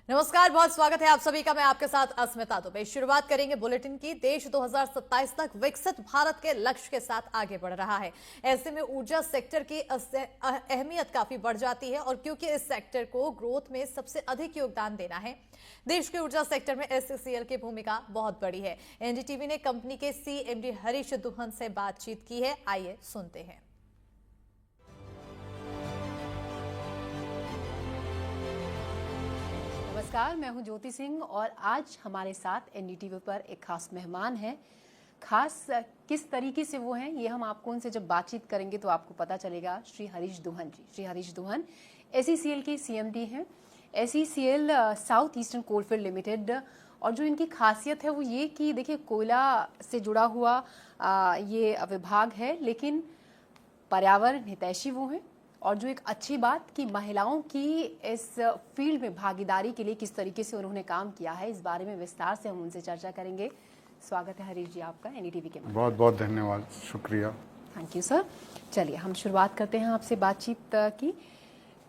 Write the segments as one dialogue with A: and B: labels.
A: नमस्कार, बहुत स्वागत है आप सभी का। मैं आपके साथ अस्मिता दुबे। शुरुआत करेंगे बुलेटिन की। देश 2027 तक विकसित भारत के लक्ष्य के साथ आगे बढ़ रहा है। ऐसे में ऊर्जा सेक्टर की अहमियत काफी बढ़ जाती है और क्योंकि इस सेक्टर को ग्रोथ में सबसे अधिक योगदान देना है, देश के ऊर्जा सेक्टर में एससीसीएल की भूमिका बहुत बड़ी है। एनडीटीवी ने कंपनी के सीएमडी हरीश दुहन से बातचीत की है। आइए सुनते हैं।
B: नमस्कार, मैं हूं ज्योति सिंह और आज हमारे साथ एनडीटीवी पर एक खास मेहमान हैं। खास किस तरीके से वो हैं, ये हम आपको उनसे जब बातचीत करेंगे तो आपको पता चलेगा। श्री हरीश दुहन जी, श्री हरीश दुहन एसईसीएल के सीएमडी हैं। SECL south eastern coalfield limited, और जो इनकी खासियत है वो ये कि देखिए, कोयला से जुड़ा हुआ ये विभाग है, लेकिन पर्यावरण हितैषी वो हैं। और जो एक अच्छी बात कि महिलाओं की इस फील्ड में भागीदारी के लिए किस तरीके से उन्होंने काम किया है, इस बारे में विस्तार से हम उनसे चर्चा करेंगे। स्वागत है हरीश जी आपका एनडीटीवी के।
C: बहुत बहुत धन्यवाद, शुक्रिया।
B: Thank you sir. चलिए हम शुरुआत करते हैं आपसे बातचीत की।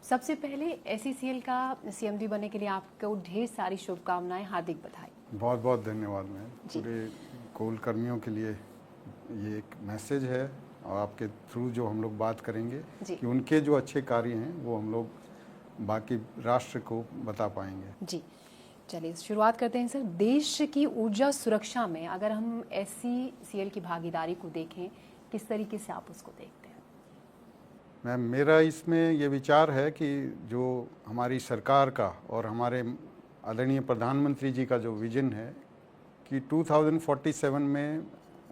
B: सबसे पहले एसईसीएल का सीएमडी बनने के लिए आपको ढेर सारी शुभकामनाएं, हार्दिक बधाई।
C: बहुत बहुत धन्यवाद। मैं पूरे कोल कर्मियों के लिए ये एक मैसेज है और आपके थ्रू जो हम लोग बात करेंगे कि उनके जो अच्छे कार्य हैं वो हम लोग बाकी राष्ट्र को बता पाएंगे। जी
B: चलिए शुरुआत करते हैं सर। देश की ऊर्जा सुरक्षा में अगर हम एससीसीएल की भागीदारी को देखें, किस तरीके से आप उसको देखते हैं?
C: मैम, मेरा इसमें ये विचार है कि जो हमारी सरकार का और हमारे आदरणीय प्रधानमंत्री जी का जो विजन है कि 2047 में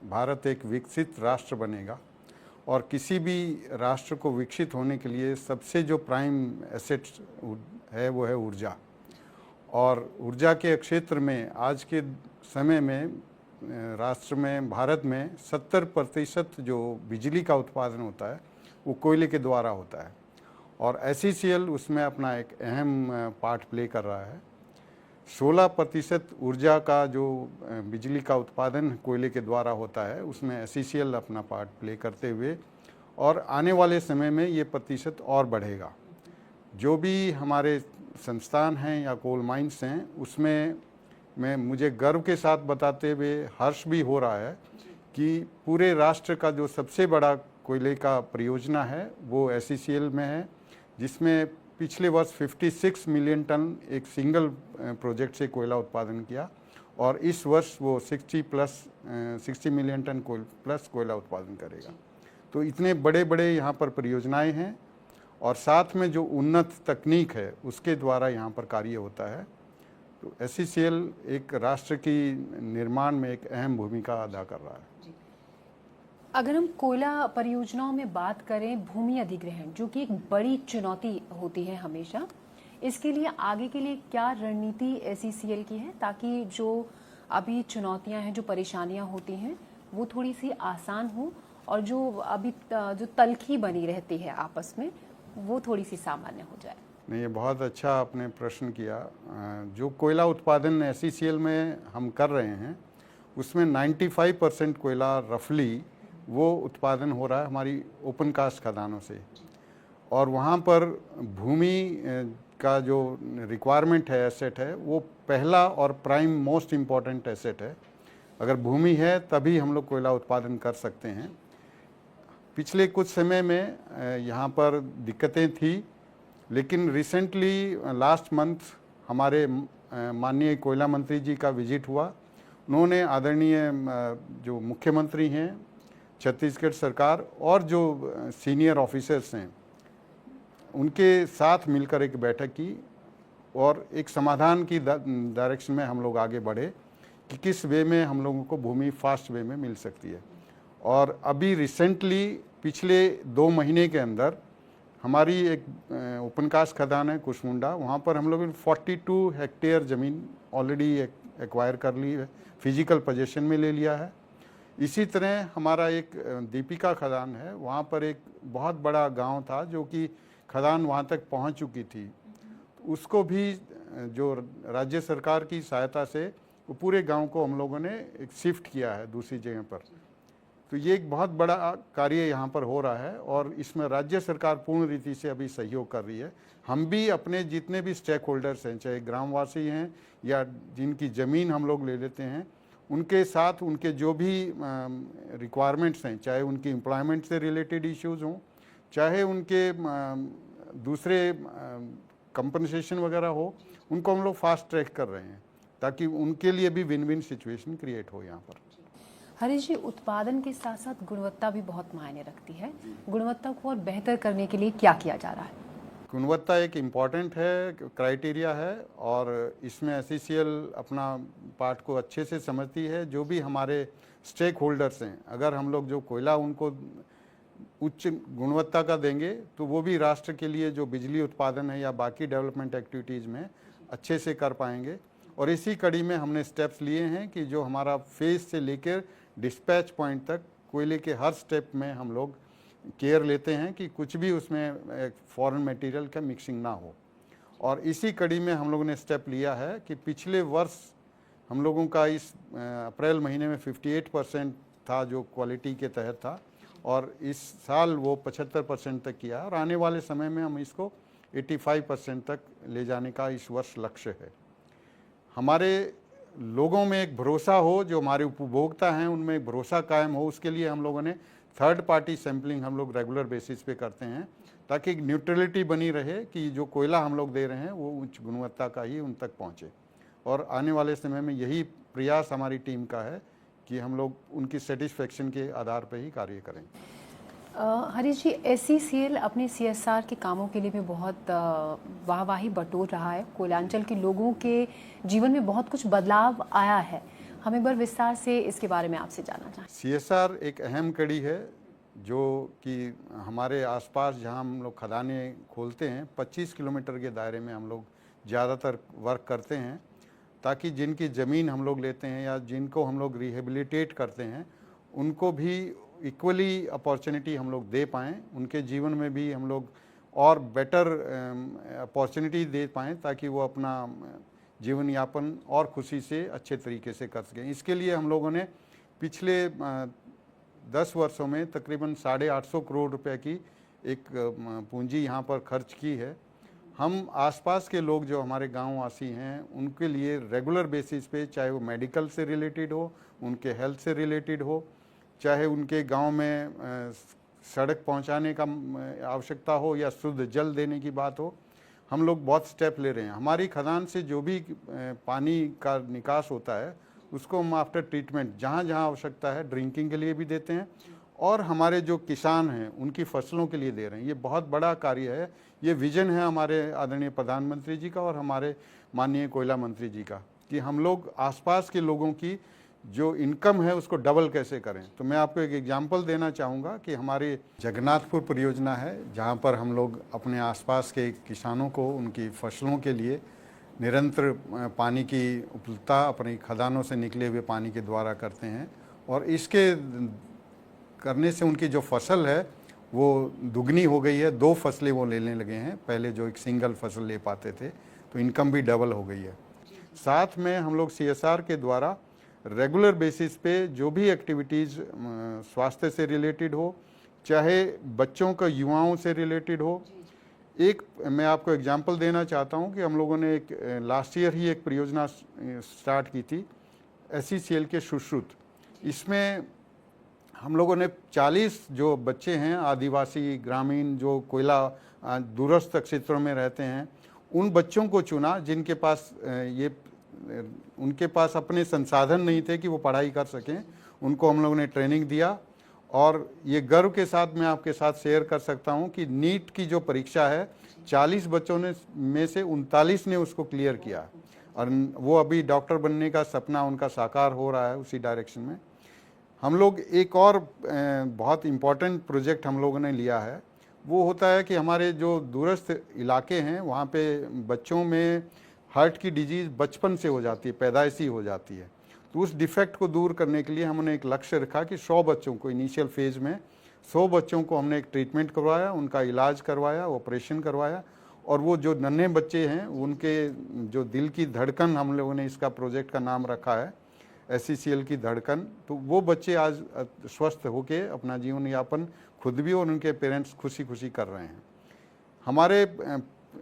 C: भारत एक विकसित राष्ट्र बनेगा और किसी भी राष्ट्र को विकसित होने के लिए सबसे जो प्राइम एसेट है वो है ऊर्जा। और ऊर्जा के क्षेत्र में आज के समय में राष्ट्र में, भारत में 70% जो बिजली का उत्पादन होता है वो कोयले के द्वारा होता है और एसईसीएल उसमें अपना एक अहम पार्ट प्ले कर रहा है। 16% ऊर्जा का जो बिजली का उत्पादन कोयले के द्वारा होता है उसमें एसईसीएल अपना पार्ट प्ले करते हुए, और आने वाले समय में ये प्रतिशत और बढ़ेगा। जो भी हमारे संस्थान हैं या कोल माइंस हैं उसमें मुझे गर्व के साथ बताते हुए हर्ष भी हो रहा है कि पूरे राष्ट्र का जो सबसे बड़ा कोयले का परियोजना है वो एसईसीएल में है, जिसमें पिछले वर्ष 56 मिलियन टन एक सिंगल प्रोजेक्ट से कोयला उत्पादन किया और इस वर्ष वो 60 मिलियन टन प्लस कोयला उत्पादन करेगा। तो इतने बड़े बड़े यहाँ पर परियोजनाएं हैं और साथ में जो उन्नत तकनीक है उसके द्वारा यहाँ पर कार्य होता है। तो एसईसीएल एक राष्ट्र की निर्माण में एक अहम भूमिका अदा कर रहा है।
B: अगर हम कोयला परियोजनाओं में बात करें, भूमि अधिग्रहण जो कि एक बड़ी चुनौती होती है हमेशा, इसके लिए आगे के लिए क्या रणनीति एसईसीएल की है ताकि जो अभी चुनौतियां हैं, जो परेशानियां होती हैं, वो थोड़ी सी आसान हो और जो अभी जो तलखी बनी रहती है आपस में वो थोड़ी सी सामान्य हो जाए?
C: नहीं, ये बहुत अच्छा आपने प्रश्न किया। जो कोयला उत्पादन एसईसीएल में हम कर रहे हैं उसमें 95% कोयला रफली वो उत्पादन हो रहा है हमारी ओपन कास्ट खदानों से, और वहाँ पर भूमि का जो रिक्वायरमेंट है, एसेट है, वो पहला और प्राइम मोस्ट इम्पॉर्टेंट एसेट है। अगर भूमि है तभी हम लोग कोयला उत्पादन कर सकते हैं। पिछले कुछ समय में यहाँ पर दिक्कतें थी, लेकिन रिसेंटली लास्ट मंथ हमारे माननीय कोयला मंत्री जी का विजिट हुआ। उन्होंने आदरणीय जो मुख्यमंत्री हैं छत्तीसगढ़ सरकार और जो सीनियर ऑफिसर्स हैं उनके साथ मिलकर एक बैठक की और एक समाधान की डायरेक्शन में हम लोग आगे बढ़े कि किस वे में हम लोगों को भूमि फास्ट वे में मिल सकती है। और अभी रिसेंटली पिछले 2 महीने के अंदर हमारी एक ओपन कास्ट खदान है कुशमुंडा, वहाँ पर हम लोगों ने 42 हेक्टेयर ज़मीन ऑलरेडी एक्वायर कर ली है, फिजिकल पोजीशन में ले लिया है। इसी तरह हमारा एक दीपिका खदान है, वहाँ पर एक बहुत बड़ा गांव था जो कि खदान वहाँ तक पहुँच चुकी थी। उसको भी जो राज्य सरकार की सहायता से वो पूरे गांव को हम लोगों ने एक शिफ्ट किया है दूसरी जगह पर। तो ये एक बहुत बड़ा कार्य यहाँ पर हो रहा है और इसमें राज्य सरकार पूर्ण रीति से अभी सहयोग कर रही है। हम भी अपने जितने भी स्टेक होल्डर्स हैं, चाहे ग्रामवासी हैं या जिनकी ज़मीन हम लोग ले लेते हैं, उनके साथ उनके जो भी रिक्वायरमेंट्स हैं, चाहे उनकी एम्प्लॉयमेंट से रिलेटेड इश्यूज़ हों, चाहे उनके दूसरे कंपनसेशन वगैरह हो, उनको हम लोग फास्ट ट्रैक कर रहे हैं ताकि उनके लिए भी विन विन सिचुएशन क्रिएट हो यहाँ पर।
B: हरीश जी, उत्पादन के साथ साथ गुणवत्ता भी बहुत मायने रखती है। गुणवत्ता को और बेहतर करने के लिए क्या किया जा रहा है?
C: गुणवत्ता एक इम्पॉर्टेंट है, क्राइटेरिया है और इसमें एसईसीएल अपना पार्ट को अच्छे से समझती है। जो भी हमारे स्टेक होल्डर्स हैं, अगर हम लोग जो कोयला उनको उच्च गुणवत्ता का देंगे तो वो भी राष्ट्र के लिए जो बिजली उत्पादन है या बाकी डेवलपमेंट एक्टिविटीज़ में अच्छे से कर पाएंगे। और इसी कड़ी में हमने स्टेप्स लिए हैं कि जो हमारा फेज से लेकर डिस्पैच पॉइंट तक कोयले के हर स्टेप में हम लोग केयर लेते हैं कि कुछ भी उसमें फॉरेन मटेरियल का मिक्सिंग ना हो। और इसी कड़ी में हम लोगों ने स्टेप लिया है कि पिछले वर्ष हम लोगों का इस अप्रैल महीने में 58% था जो क्वालिटी के तहत था और इस साल वो 75% तक किया और आने वाले समय में हम इसको 85% तक ले जाने का इस वर्ष लक्ष्य है। हमारे लोगों में एक भरोसा हो, जो हमारे उपभोक्ता हैं उनमें एक भरोसा कायम हो, उसके लिए हम लोगों ने थर्ड पार्टी सैम्पलिंग हम लोग रेगुलर बेसिस पे करते हैं ताकि एक न्यूट्रलिटी बनी रहे कि जो कोयला हम लोग दे रहे हैं वो उच्च गुणवत्ता का ही उन तक पहुँचे। और आने वाले समय में यही प्रयास हमारी टीम का है कि हम लोग उनकी सेटिस्फेक्शन के आधार पर ही कार्य करें।
B: हरीश जी, एसईसीएल अपने सीएसआर के कामों के लिए भी बहुत वाहवाही बटोर रहा है। कोयलांचल के लोगों के जीवन में बहुत कुछ बदलाव आया है। हम एक बार विस्तार से इसके बारे में आपसे जानना चाहें।
C: सीएसआर एक अहम कड़ी है जो कि हमारे आसपास जहां हम लोग खदानें खोलते हैं 25 किलोमीटर के दायरे में हम लोग ज़्यादातर वर्क करते हैं ताकि जिनकी ज़मीन हम लोग लेते हैं या जिनको हम लोग रिहेबिलिटेट करते हैं उनको भी इक्वली अपॉर्चुनिटी हम लोग दे पाएँ, उनके जीवन में भी हम लोग और बेटर अपॉर्चुनिटी दे पाएँ ताकि वो अपना जीवन यापन और खुशी से अच्छे तरीके से कर सकें। इसके लिए हम लोगों ने पिछले 10 वर्षों में तकरीबन 850 करोड़ रुपए की एक पूंजी यहाँ पर खर्च की है। हम आसपास के लोग जो हमारे गाँव वासी हैं उनके लिए रेगुलर बेसिस पे, चाहे वो मेडिकल से रिलेटेड हो, उनके हेल्थ से रिलेटेड हो, चाहे उनके गांव में सड़क पहुंचाने का आवश्यकता हो या शुद्ध जल देने की बात हो, हम लोग बहुत स्टेप ले रहे हैं। हमारी खदान से जो भी पानी का निकास होता है उसको हम आफ्टर ट्रीटमेंट जहाँ जहाँ आवश्यकता है ड्रिंकिंग के लिए भी देते हैं और हमारे जो किसान हैं उनकी फसलों के लिए दे रहे हैं। ये बहुत बड़ा कार्य है। ये विजन है हमारे आदरणीय प्रधानमंत्री जी का और हमारे माननीय कोयला मंत्री जी का कि हम लोग आसपास के लोगों की जो इनकम है उसको डबल कैसे करें। तो मैं आपको एक एग्जांपल देना चाहूँगा कि हमारी जगन्नाथपुर परियोजना है जहाँ पर हम लोग अपने आसपास के किसानों को उनकी फसलों के लिए निरंतर पानी की उपलब्धता अपनी खदानों से निकले हुए पानी के द्वारा करते हैं और इसके करने से उनकी जो फसल है वो दुगनी हो गई है। 2 फसलें वो लेने लगे हैं, पहले जो एक सिंगल फसल ले पाते थे, तो इनकम भी डबल हो गई है। साथ में हम लोग सीएसआर के द्वारा रेगुलर बेसिस पे जो भी एक्टिविटीज़ स्वास्थ्य से रिलेटेड हो, चाहे बच्चों का युवाओं से रिलेटेड हो। एक मैं आपको एग्जांपल देना चाहता हूं कि हम लोगों ने एक लास्ट ईयर ही एक परियोजना स्टार्ट की थी एसईसीएल के सुश्रुत। इसमें हम लोगों ने 40 जो बच्चे हैं आदिवासी ग्रामीण जो कोयला दूरस्थ क्षेत्रों में रहते हैं उन बच्चों को चुना जिनके पास उनके पास अपने संसाधन नहीं थे कि वो पढ़ाई कर सकें। उनको हम लोगों ने ट्रेनिंग दिया और ये गर्व के साथ मैं आपके साथ शेयर कर सकता हूं कि नीट की जो परीक्षा है 40 बच्चों ने में से 39 ने उसको क्लियर किया और वो अभी डॉक्टर बनने का सपना उनका साकार हो रहा है उसी डायरेक्शन में। हम लोग एक और बहुत इम्पॉर्टेंट प्रोजेक्ट हम लोगों ने लिया है, वो होता है कि हमारे जो दूरस्थ इलाके हैं वहाँ पे बच्चों में हार्ट की डिजीज़ बचपन से हो जाती है, पैदाइशी हो जाती है। तो उस डिफेक्ट को दूर करने के लिए हमने एक लक्ष्य रखा कि 100 बच्चों को इनिशियल फेज़ में 100 बच्चों को हमने एक ट्रीटमेंट करवाया, उनका इलाज करवाया, ऑपरेशन करवाया और वो जो नन्हे बच्चे हैं उनके जो दिल की धड़कन हम लोगों ने इसका प्रोजेक्ट का नाम रखा है SCCL की धड़कन, तो वो बच्चे आज स्वस्थ होके अपना जीवन यापन खुद भी और उनके पेरेंट्स खुशी खुशी कर रहे हैं। हमारे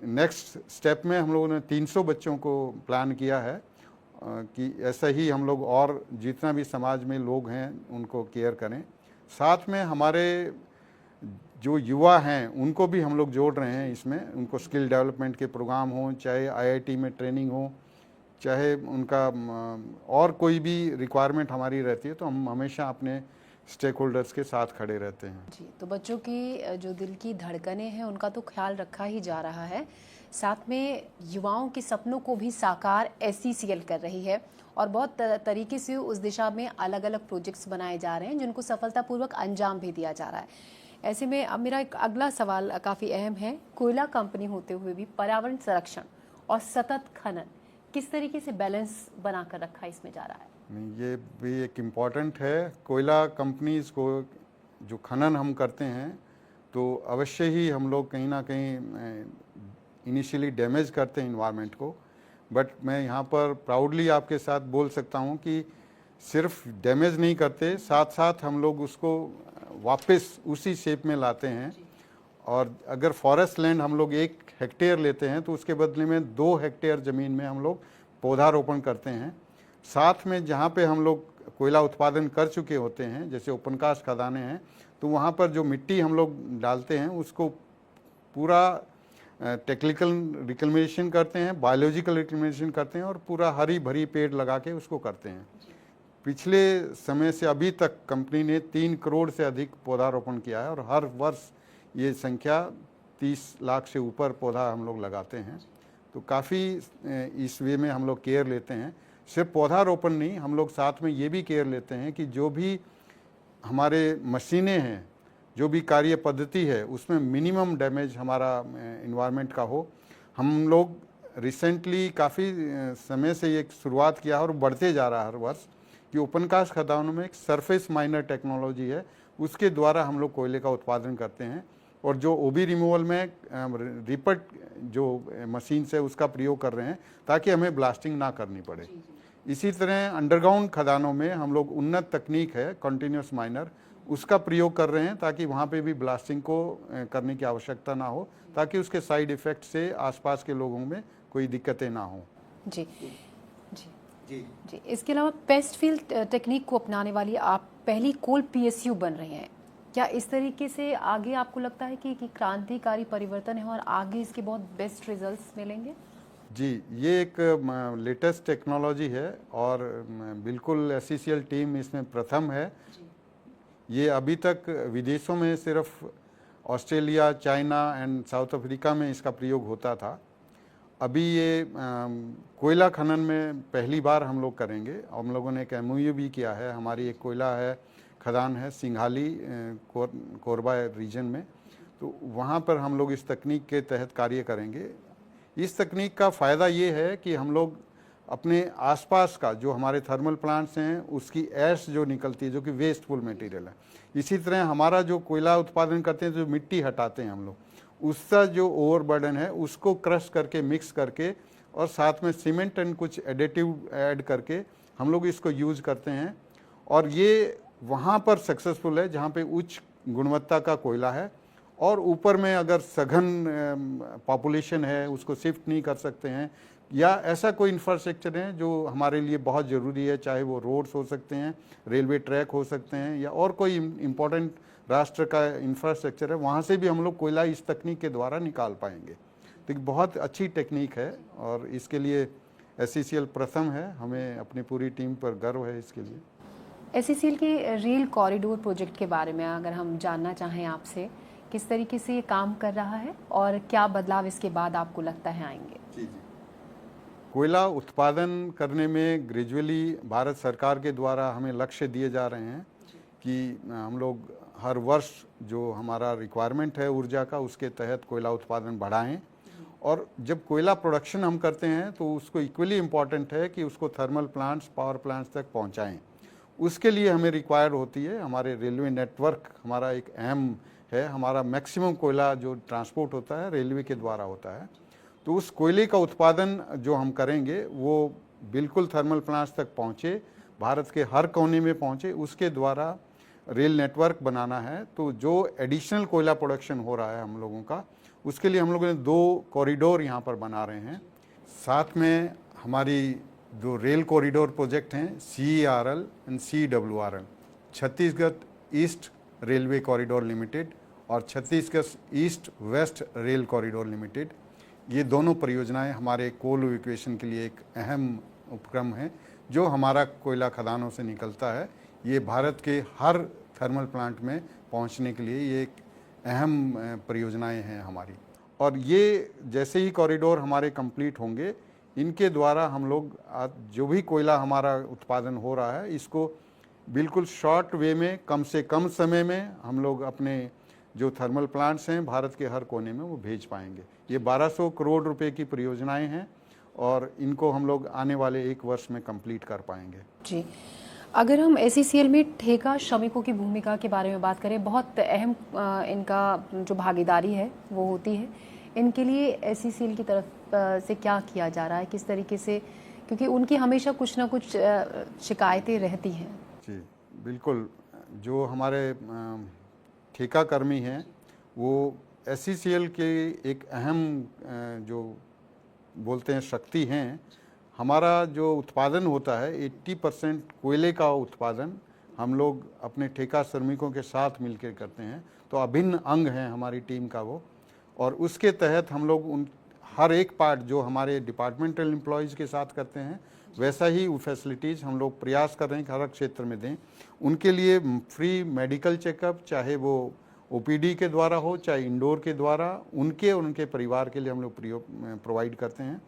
C: नेक्स्ट स्टेप में हम लोगों ने 300 बच्चों को प्लान किया है कि ऐसा ही हम लोग और जितना भी समाज में लोग हैं उनको केयर करें। साथ में हमारे जो युवा हैं उनको भी हम लोग जोड़ रहे हैं इसमें, उनको स्किल डेवलपमेंट के प्रोग्राम हों, चाहे IIT में ट्रेनिंग हो, चाहे उनका और कोई भी रिक्वायरमेंट हमारी रहती है, तो हम हमेशा अपने स्टेक होल्डर्स के साथ खड़े रहते हैं।
B: जी, तो बच्चों की जो दिल की धड़कनें हैं उनका तो ख्याल रखा ही जा रहा है, साथ में युवाओं के सपनों को भी साकार SCCL कर रही है और बहुत तरीके से उस दिशा में अलग अलग प्रोजेक्ट्स बनाए जा रहे हैं जिनको सफलतापूर्वक अंजाम भी दिया जा रहा है। ऐसे में अब मेरा एक अगला सवाल काफ़ी अहम है, कोयला कंपनी होते हुए भी पर्यावरण संरक्षण और सतत खनन किस तरीके से बैलेंस बनाकर रखा इसमें जा रहा है?
C: नहीं, ये भी एक इम्पॉर्टेंट है। कोयला कंपनीज को जो खनन हम करते हैं तो अवश्य ही हम लोग कहीं ना कहीं इनिशियली डैमेज करते हैं इन्वायरमेंट को, बट मैं यहाँ पर प्राउडली आपके साथ बोल सकता हूँ कि सिर्फ डैमेज नहीं करते, साथ साथ हम लोग उसको वापस उसी शेप में लाते हैं। और अगर फॉरेस्ट लैंड हम लोग 1 हेक्टेयर लेते हैं तो उसके बदले में 2 हेक्टेयर ज़मीन में हम लोग पौधारोपण करते हैं। साथ में जहाँ पे हम लोग कोयला उत्पादन कर चुके होते हैं, जैसे ओपन कास्ट खदानें हैं, तो वहाँ पर जो मिट्टी हम लोग डालते हैं उसको पूरा टेक्निकल रिकलमेशन करते हैं, बायोलॉजिकल रिकलमेशन करते हैं और पूरा हरी भरी पेड़ लगा के उसको करते हैं। पिछले समय से अभी तक कंपनी ने 3 करोड़ से अधिक पौधारोपण किया है और हर वर्ष ये संख्या 30 लाख से ऊपर पौधा हम लोग लगाते हैं। तो काफ़ी इस वे में हम लोग केयर लेते हैं। सिर्फ पौधारोपण नहीं, हम लोग साथ में ये भी केयर लेते हैं कि जो भी हमारे मशीनें हैं, जो भी कार्य पद्धति है, उसमें मिनिमम डैमेज हमारा इन्वायरमेंट का हो। हम लोग रिसेंटली काफ़ी समय से ये शुरुआत किया है और बढ़ते जा रहा है हर वर्ष कि ओपन कास्ट खदानों में एक सरफेस माइनर टेक्नोलॉजी है, उसके द्वारा हम लोग कोयले का उत्पादन करते हैं और जो ओबी रिमूवल में रिपट जो मशीन है उसका प्रयोग कर रहे हैं ताकि हमें ब्लास्टिंग ना करनी पड़े। इसी तरह अंडरग्राउंड खदानों में हम लोग उन्नत तकनीक है कॉन्टिन्यूस माइनर, उसका प्रयोग कर रहे हैं ताकि वहाँ पे भी ब्लास्टिंग को करने की आवश्यकता ना हो, ताकि उसके साइड इफ़ेक्ट से आसपास के लोगों में कोई दिक्कतें ना हो।
B: जी जी जी जी। इसके अलावा पेस्ट फील्ड टेक्निक को अपनाने वाली आप पहली कोल PSU बन रही हैं। क्या इस तरीके से आगे आपको लगता है कि क्रांतिकारी परिवर्तन है और आगे इसके बहुत बेस्ट रिजल्ट्स मिलेंगे?
C: जी, ये एक लेटेस्ट टेक्नोलॉजी है और बिल्कुल SCCL टीम इसमें प्रथम है। ये अभी तक विदेशों में सिर्फ Australia, China and south Africa में इसका प्रयोग होता था। अभी ये कोयला खनन में पहली बार हम लोग करेंगे। हम लोगों ने एक MOU भी किया है। हमारी एक कोयला है खदान है सिंघाली कोरबा रीजन में, तो वहाँ पर हम लोग इस तकनीक के तहत कार्य करेंगे। इस तकनीक का फ़ायदा ये है कि हम लोग अपने आसपास का जो हमारे थर्मल प्लांट्स हैं उसकी ऐश जो निकलती है, जो कि वेस्टफुल मटेरियल है, इसी तरह हमारा जो कोयला उत्पादन करते हैं, जो मिट्टी हटाते हैं हम लोग, उसका जो ओवरबर्डन है उसको क्रश करके मिक्स करके और साथ में सीमेंट एंड कुछ एडिटिव ऐड करके हम लोग इसको यूज़ करते हैं। और ये वहाँ पर सक्सेसफुल है जहाँ पे उच्च गुणवत्ता का कोयला है और ऊपर में अगर सघन पॉपुलेशन है उसको शिफ्ट नहीं कर सकते हैं, या ऐसा कोई इंफ्रास्ट्रक्चर है जो हमारे लिए बहुत ज़रूरी है, चाहे वो रोड्स हो सकते हैं, रेलवे ट्रैक हो सकते हैं, या और कोई इम्पोर्टेंट राष्ट्र का इंफ्रास्ट्रक्चर है, वहाँ से भी हम लोग कोयला इस तकनीक के द्वारा निकाल पाएंगे। तो बहुत अच्छी टेक्निक है और इसके लिए SCCL प्रथम है। हमें अपनी पूरी टीम पर गर्व है इसके लिए।
B: SCCL के रेल कॉरिडोर प्रोजेक्ट के बारे में अगर हम जानना चाहें आपसे, किस तरीके से ये काम कर रहा है और क्या बदलाव इसके बाद आपको लगता है आएंगे?
C: जी। कोयला उत्पादन करने में ग्रेजुअली भारत सरकार के द्वारा हमें लक्ष्य दिए जा रहे हैं कि हम लोग हर वर्ष जो हमारा रिक्वायरमेंट है ऊर्जा का, उसके तहत कोयला उत्पादन बढ़ाएं। और जब कोयला प्रोडक्शन हम करते हैं तो उसको इक्वली इम्पॉर्टेंट है कि उसको थर्मल प्लांट्स, पावर प्लांट्स तक पहुंचाएं। उसके लिए हमें रिक्वायर्ड होती है, हमारे रेलवे नेटवर्क हमारा एक अहम है। हमारा मैक्सिमम कोयला जो ट्रांसपोर्ट होता है रेलवे के द्वारा होता है। तो उस कोयले का उत्पादन जो हम करेंगे वो बिल्कुल थर्मल प्लांट्स तक पहुँचे, भारत के हर कोने में पहुंचे, उसके द्वारा रेल नेटवर्क बनाना है। तो जो एडिशनल कोयला प्रोडक्शन हो रहा है हम लोगों का, उसके लिए हम लोगों ने 2 कॉरिडोर यहाँ पर बना रहे हैं। साथ में हमारी जो रेल कॉरिडोर प्रोजेक्ट हैं CERL and CWRL, Chhattisgarh east railway corridor limited और Chhattisgarh east west rail corridor limited, ये दोनों परियोजनाएं हमारे कोल इवैक्यूएशन के लिए एक अहम उपक्रम है जो हमारा कोयला खदानों से निकलता है। ये भारत के हर थर्मल प्लांट में पहुंचने के लिए ये एक अहम परियोजनाएं हैं हमारी। और ये जैसे ही कॉरिडोर हमारे कंप्लीट होंगे, इनके द्वारा हम लोग जो भी कोयला हमारा उत्पादन हो रहा है, इसको बिल्कुल शॉर्ट वे में, कम से कम समय में हम लोग अपने जो थर्मल प्लांट्स हैं भारत के हर कोने में वो भेज पाएंगे। ये 1200 करोड़ रुपए की परियोजनाएं हैं और इनको हम लोग आने वाले 1 वर्ष में कंप्लीट कर पाएंगे।
B: जी, अगर हम SECL में ठेका श्रमिकों की भूमिका के बारे में बात करें, बहुत अहम इनका जो भागीदारी है वो होती है। इनके लिए SECL की तरफ से क्या किया जा रहा है, किस तरीके से, क्योंकि उनकी हमेशा कुछ ना कुछ शिकायतें रहती हैं।
C: जी बिल्कुल, जो हमारे ठेका कर्मी हैं वो SECL के एक अहम जो बोलते हैं शक्ति हैं। हमारा जो उत्पादन होता है 80% कोयले का उत्पादन हम लोग अपने ठेका श्रमिकों के साथ मिलकर करते हैं। तो अभिन्न अंग हैं हमारी टीम का वो, और उसके तहत हम लोग उन हर एक पार्ट जो हमारे डिपार्टमेंटल एम्प्लॉयज़ के साथ करते हैं, वैसा ही वो फैसिलिटीज़ हम लोग प्रयास कर रहे हैं कि हर क्षेत्र में दें। उनके लिए फ्री मेडिकल चेकअप, चाहे वो OPD के द्वारा हो चाहे इंडोर के द्वारा, उनके और उनके परिवार के लिए हम लोग प्रोवाइड करते हैं।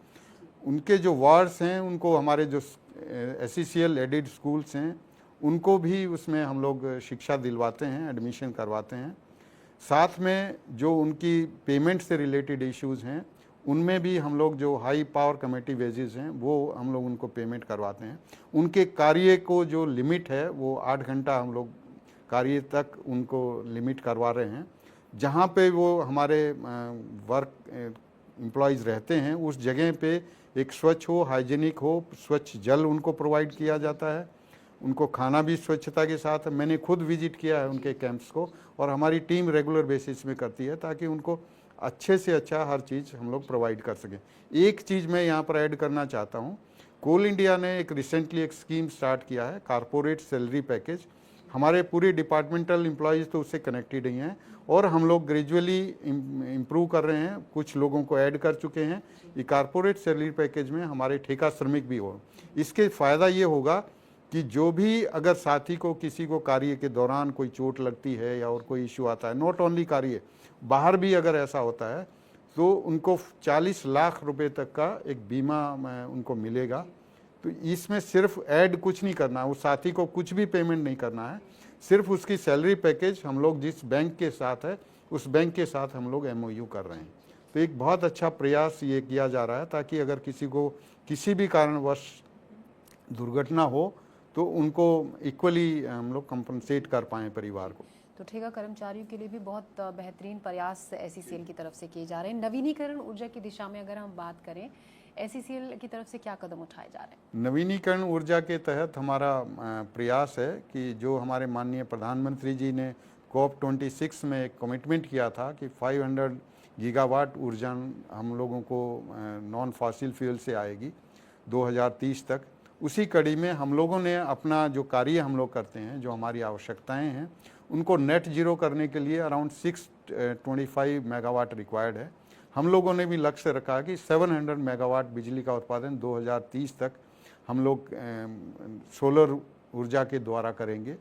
C: उनके जो वार्ड्स हैं उनको हमारे जो SECL एडेड स्कूल्स हैं उनको भी उसमें हम लोग शिक्षा दिलवाते हैं, एडमिशन करवाते हैं। साथ में जो उनकी पेमेंट से रिलेटेड इश्यूज़ हैं उनमें भी हम लोग जो हाई पावर कमेटी वेजेस हैं वो हम लोग उनको पेमेंट करवाते हैं। उनके कार्य को जो लिमिट है वो 8 घंटा हम लोग कार्य तक उनको लिमिट करवा रहे हैं। जहाँ पे वो हमारे वर्क एम्प्लॉयज़ रहते हैं उस जगह पे एक स्वच्छ हो, हाइजीनिक हो, स्वच्छ जल उनको प्रोवाइड किया जाता है। उनको खाना भी स्वच्छता के साथ है। मैंने खुद विजिट किया है उनके कैंप्स को और हमारी टीम रेगुलर बेसिस में करती है ताकि उनको अच्छे से अच्छा हर चीज़ हम लोग प्रोवाइड कर सकें। एक चीज़ मैं यहाँ पर ऐड करना चाहता हूँ, कोल इंडिया ने एक रिसेंटली एक स्कीम स्टार्ट किया है, कारपोरेट सैलरी पैकेज। हमारे पूरे डिपार्टमेंटल एम्प्लॉयज़ तो उससे कनेक्टेड ही हैं और हम लोग ग्रेजुअली इम्प्रूव कर रहे हैं, कुछ लोगों को ऐड कर चुके हैं। ये कारपोरेट सैलरी पैकेज में हमारे ठेका श्रमिक भी हो। इसके फ़ायदा ये होगा कि जो भी अगर साथी को किसी को कार्य के दौरान कोई चोट लगती है या और कोई इश्यू आता है, नॉट ओनली कार्य, बाहर भी अगर ऐसा होता है तो उनको 40 लाख रुपए तक का एक बीमा उनको मिलेगा। तो इसमें सिर्फ ऐड कुछ नहीं करना है, उस साथी को कुछ भी पेमेंट नहीं करना है, सिर्फ उसकी सैलरी पैकेज हम लोग जिस बैंक के साथ है उस बैंक के साथ हम लोग MOU कर रहे हैं। तो एक बहुत अच्छा प्रयास ये किया जा रहा है ताकि अगर किसी को किसी भी कारणवश दुर्घटना हो तो उनको इक्वली हम लोग कंपनसेट कर पाएँ परिवार को।
B: तो ठेका कर्मचारियों के लिए भी बहुत बेहतरीन प्रयास SECL की तरफ से किए जा रहे हैं। नवीनीकरण ऊर्जा की दिशा में अगर हम बात करें, SECL की तरफ से क्या कदम उठाए जा रहे हैं?
C: नवीनीकरण ऊर्जा के तहत हमारा प्रयास है कि जो हमारे माननीय प्रधानमंत्री जी ने COP26 में एक कमिटमेंट किया था कि 500 गीगावाट ऊर्जा हम लोगों को नॉन फॉसिल फ्यूल से आएगी 2030 तक। उसी कड़ी में हम लोगों ने अपना जो कार्य हम लोग करते हैं, जो हमारी आवश्यकताएं हैं, उनको नेट जीरो करने के लिए अराउंड 625 मेगावाट रिक्वायर्ड है। हम लोगों ने भी लक्ष्य रखा कि 700 मेगावाट बिजली का उत्पादन 2030 तक हम लोग सोलर ऊर्जा के द्वारा करेंगे।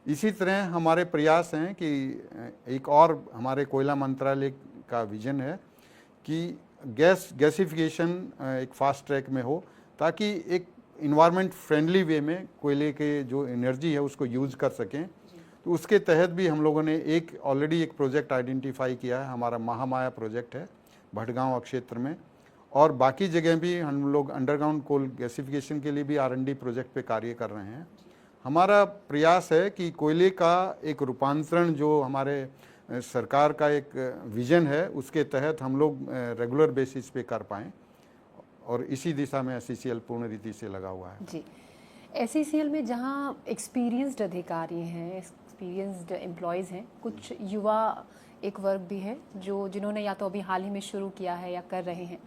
C: इसी तरह हमारे प्रयास हैं कि एक और हमारे कोयला मंत्रालय का विजन है कि गैसिफिकेशन एक फास्ट ट्रैक में हो ताकि एक इन्वायरमेंट फ्रेंडली वे में कोयले के जो एनर्जी है उसको यूज़ कर सकें। तो उसके तहत भी हम लोगों ने ऑलरेडी एक प्रोजेक्ट आइडेंटिफाई किया है, हमारा महामाया प्रोजेक्ट है भटगांव क्षेत्र में, और बाकी जगह भी हम लोग अंडरग्राउंड कोल गैसिफिकेशन के लिए भी R&D प्रोजेक्ट पे कार्य कर रहे हैं। हमारा प्रयास है कि कोयले का एक रूपांतरण जो हमारे सरकार का एक विजन है उसके तहत हम लोग रेगुलर बेसिस पे कर पाएँ, और इसी दिशा में SECL पूर्ण रीति से लगा हुआ है।
B: जी, एसईसीएल में जहां एक्सपीरियंस्ड अधिकारी हैं, एक्सपीरियंस्ड एम्प्लॉयज़ हैं, कुछ युवा एक वर्ग भी है जो जिन्होंने या तो अभी हाल ही में शुरू किया है या कर रहे हैं,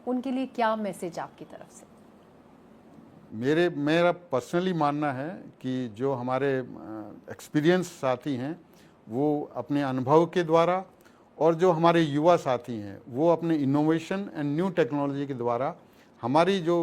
B: उनके लिए क्या मैसेज आपकी तरफ से?
C: मेरा पर्सनली मानना है कि जो हमारे एक्सपीरियंस साथी हैं वो अपने अनुभव के द्वारा, और जो हमारे युवा साथी हैं वो अपने इनोवेशन एंड न्यू टेक्नोलॉजी के द्वारा हमारी जो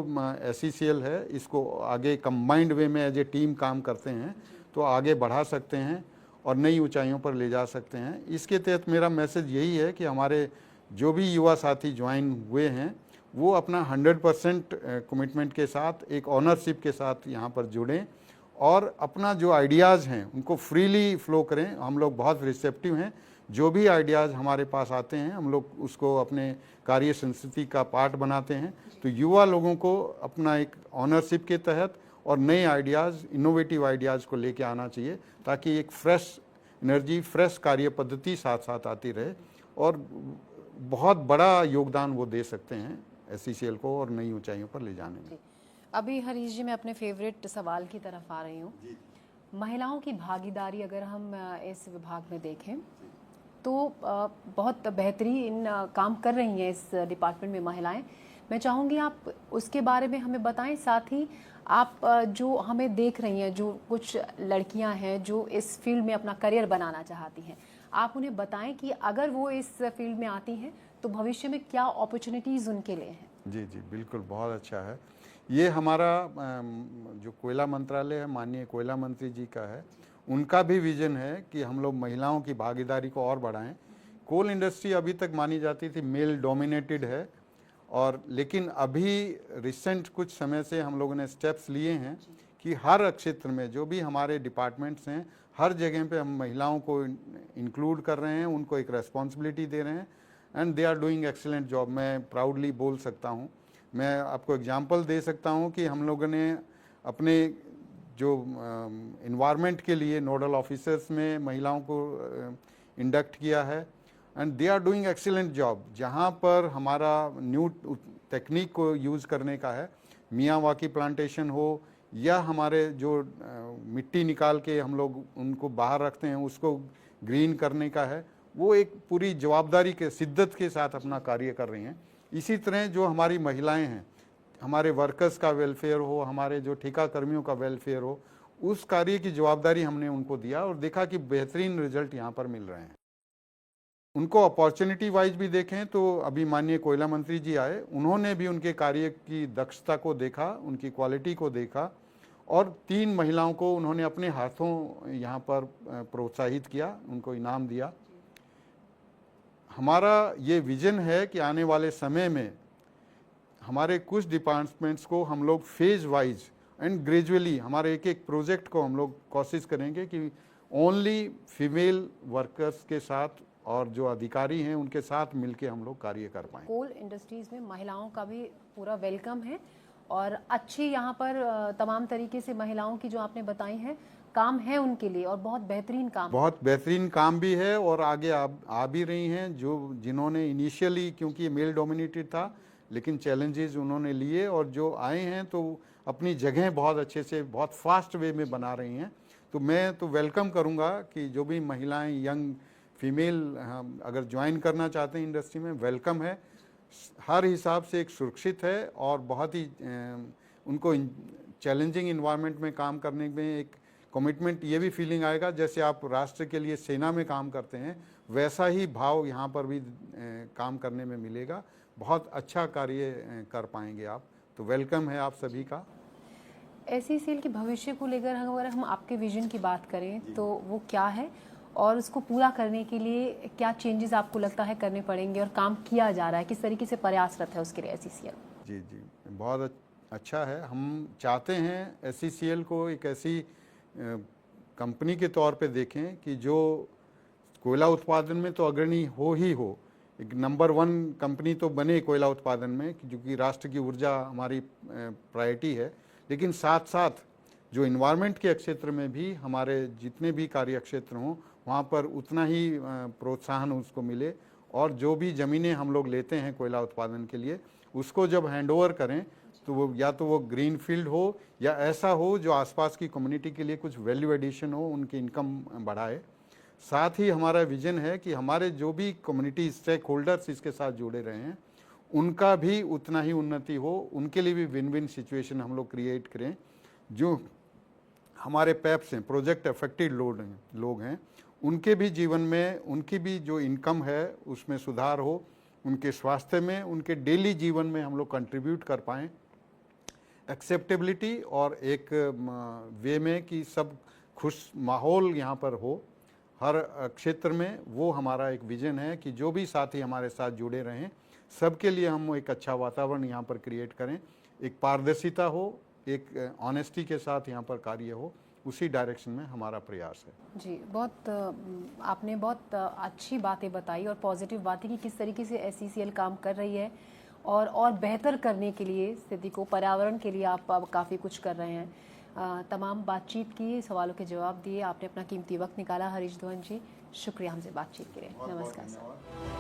C: एसईसीएल है इसको आगे कंबाइंड वे में एज ए टीम काम करते हैं तो आगे बढ़ा सकते हैं और नई ऊंचाइयों पर ले जा सकते हैं। इसके तहत मेरा मैसेज यही है कि हमारे जो भी युवा साथी ज्वाइन हुए हैं वो अपना 100% कमिटमेंट के साथ, एक ऑनरशिप के साथ यहाँ पर जुड़ें और अपना जो आइडियाज़ हैं उनको फ्रीली फ्लो करें। हम लोग बहुत रिसेप्टिव हैं, जो भी आइडियाज़ हमारे पास आते हैं हम लोग उसको अपने कार्य संस्कृति का पार्ट बनाते हैं। तो युवा लोगों को अपना एक ऑनरशिप के तहत और नए आइडियाज़, इनोवेटिव आइडियाज़ को लेके आना चाहिए ताकि एक फ्रेश एनर्जी, फ्रेश कार्य पद्धति साथ साथ आती रहे और बहुत बड़ा योगदान वो दे सकते हैं एसईसीएल को और नई ऊंचाइयों पर ले जाने में।
B: अभी हरीश जी, मैं अपने फेवरेट सवाल की तरफ आ रही हूँ। महिलाओं की भागीदारी अगर हम इस विभाग में देखें तो बहुत बेहतरीन काम कर रही हैं इस डिपार्टमेंट में महिलाएं। मैं चाहूँगी आप उसके बारे में हमें बताएं, साथ ही आप जो हमें देख रही हैं, जो कुछ लड़कियां हैं जो इस फील्ड में अपना करियर बनाना चाहती हैं, आप उन्हें बताएं कि अगर वो इस फील्ड में आती हैं तो भविष्य में क्या अपॉर्चुनिटीज़ उनके लिए हैं।
C: जी जी बिल्कुल, बहुत अच्छा है। ये हमारा जो कोयला मंत्रालय है, माननीय कोयला मंत्री जी का है, उनका भी विजन है कि हम लोग महिलाओं की भागीदारी को और बढ़ाएं। कोल इंडस्ट्री अभी तक मानी जाती थी मेल डोमिनेटेड है, और लेकिन अभी रिसेंट कुछ समय से हम लोगों ने स्टेप्स लिए हैं कि हर क्षेत्र में जो भी हमारे डिपार्टमेंट्स हैं हर जगह पे हम महिलाओं को इंक्लूड कर रहे हैं, उनको एक रेस्पॉन्सिबिलिटी दे रहे हैं and they are doing excellent job. मैं प्राउडली बोल सकता हूँ, मैं आपको एग्जांपल दे सकता हूँ कि हम लोगों ने अपने जो इन्वायरमेंट के लिए नोडल ऑफिसर्स में महिलाओं को इंडक्ट किया है and they are doing excellent job. जहाँ पर हमारा न्यू टेक्निक को यूज़ करने का है, मियावाकी प्लांटेशन हो या हमारे जो मिट्टी निकाल के हम लोग उनको बाहर रखते हैं उसको ग्रीन करने का है, वो एक पूरी जवाबदारी के शिद्दत के साथ अपना कार्य कर रही हैं। इसी तरह जो हमारी महिलाएं हैं, हमारे वर्कर्स का वेलफेयर हो, हमारे जो ठेका कर्मियों का वेलफेयर हो, उस कार्य की जवाबदारी हमने उनको दिया और देखा कि बेहतरीन रिजल्ट यहाँ पर मिल रहे हैं। उनको अपॉर्चुनिटी वाइज भी देखें तो अभी माननीय कोयला मंत्री जी आए, उन्होंने भी उनके कार्य की दक्षता को देखा, उनकी क्वालिटी को देखा और 3 महिलाओं को उन्होंने अपने हाथों यहाँ पर प्रोत्साहित किया, उनको इनाम दिया। हमारा ये विजन है कि आने वाले समय में हमारे कुछ डिपार्टमेंट्स को हम लोग फेज वाइज एंड ग्रेजुअली हमारे एक प्रोजेक्ट को हम लोग कोशिश करेंगे कि ओनली फीमेल वर्कर्स के साथ और जो अधिकारी हैं उनके साथ मिलके हम लोग कार्य कर पाएं।
B: कोल इंडस्ट्रीज में महिलाओं का भी पूरा वेलकम है और अच्छी यहाँ पर तमाम तरीके से महिलाओं की जो आपने बताई हैं काम है उनके लिए और बहुत बेहतरीन काम,
C: बहुत बेहतरीन काम भी है और आगे आ भी रही हैं। जो जिन्होंने इनिशियली, क्योंकि ये मेल डोमिनेटेड था, लेकिन चैलेंजेस उन्होंने लिए और जो आए हैं तो अपनी जगह बहुत अच्छे से, बहुत फास्ट वे में बना रही हैं। तो मैं तो वेलकम करूँगा कि जो भी महिलाएं, यंग फीमेल अगर ज्वाइन करना चाहते हैं इंडस्ट्री में, वेलकम है। हर हिसाब से एक सुरक्षित है और बहुत ही उनको चैलेंजिंग इन्वायरमेंट में काम करने में एक कमिटमेंट, ये भी फीलिंग आएगा जैसे आप राष्ट्र के लिए सेना में काम करते हैं, वैसा ही भाव यहाँ पर भी काम करने में मिलेगा। बहुत अच्छा कार्य कर पाएंगे आप, तो वेलकम है आप सभी का।
B: एसईसीएल के भविष्य को लेकर अगर हम आपके विजन की बात करें तो वो क्या है और उसको पूरा करने के लिए क्या चेंजेस आपको लगता है करने पड़ेंगे और काम किया जा रहा है, किस तरीके से प्रयासरत है उसके लिए एसईसीएल?
C: जी जी बहुत अच्छा है। हम चाहते हैं एसईसीएल को एक ऐसी कंपनी के तौर पे देखें कि जो कोयला उत्पादन में तो अग्रणी हो ही हो, एक नंबर 1 कंपनी तो बने कोयला उत्पादन में, क्योंकि राष्ट्र की ऊर्जा हमारी प्रायोरिटी है, लेकिन साथ साथ जो इन्वायरमेंट के क्षेत्र में भी हमारे जितने भी कार्य क्षेत्र हों वहाँ पर उतना ही प्रोत्साहन उसको मिले और जो भी ज़मीनें हम लोग लेते हैं कोयला उत्पादन के लिए उसको जब हैंडओवर करें तो वो ग्रीन फील्ड हो या ऐसा हो जो आसपास की कम्युनिटी के लिए कुछ वैल्यू एडिशन हो, उनकी इनकम बढ़ाए। साथ ही हमारा विजन है कि हमारे जो भी कम्युनिटी स्टेक होल्डर्स इसके साथ जुड़े रहे हैं उनका भी उतना ही उन्नति हो, उनके लिए भी विन विन सिचुएशन हम लोग क्रिएट करें। जो हमारे पैप्स हैं, प्रोजेक्ट अफेक्टेड लोग हैं, उनके भी जीवन में उनकी भी जो इनकम है उसमें सुधार हो, उनके स्वास्थ्य में, उनके डेली जीवन में हम लोग कंट्रीब्यूट कर पाएँ एक्सेप्टेबिलिटी और एक वे में कि सब खुश माहौल यहाँ पर हो हर क्षेत्र में। वो हमारा एक विजन है कि जो भी साथी हमारे साथ जुड़े रहें सबके लिए हम एक अच्छा वातावरण यहाँ पर क्रिएट करें, एक पारदर्शिता हो, एक ऑनेस्टी के साथ यहाँ पर कार्य हो, उसी डायरेक्शन में हमारा प्रयास है।
B: जी, आपने बहुत अच्छी बातें बताई और पॉजिटिव बातें कि किस तरीके से SCCL काम कर रही है और बेहतर करने के लिए स्थिति को, पर्यावरण के लिए आप अब काफ़ी कुछ कर रहे हैं। तमाम बातचीत की, सवालों के जवाब दिए, आपने अपना कीमती वक्त निकाला हरीश दुहन जी, शुक्रिया हमसे बातचीत के लिए। नमस्कार सर।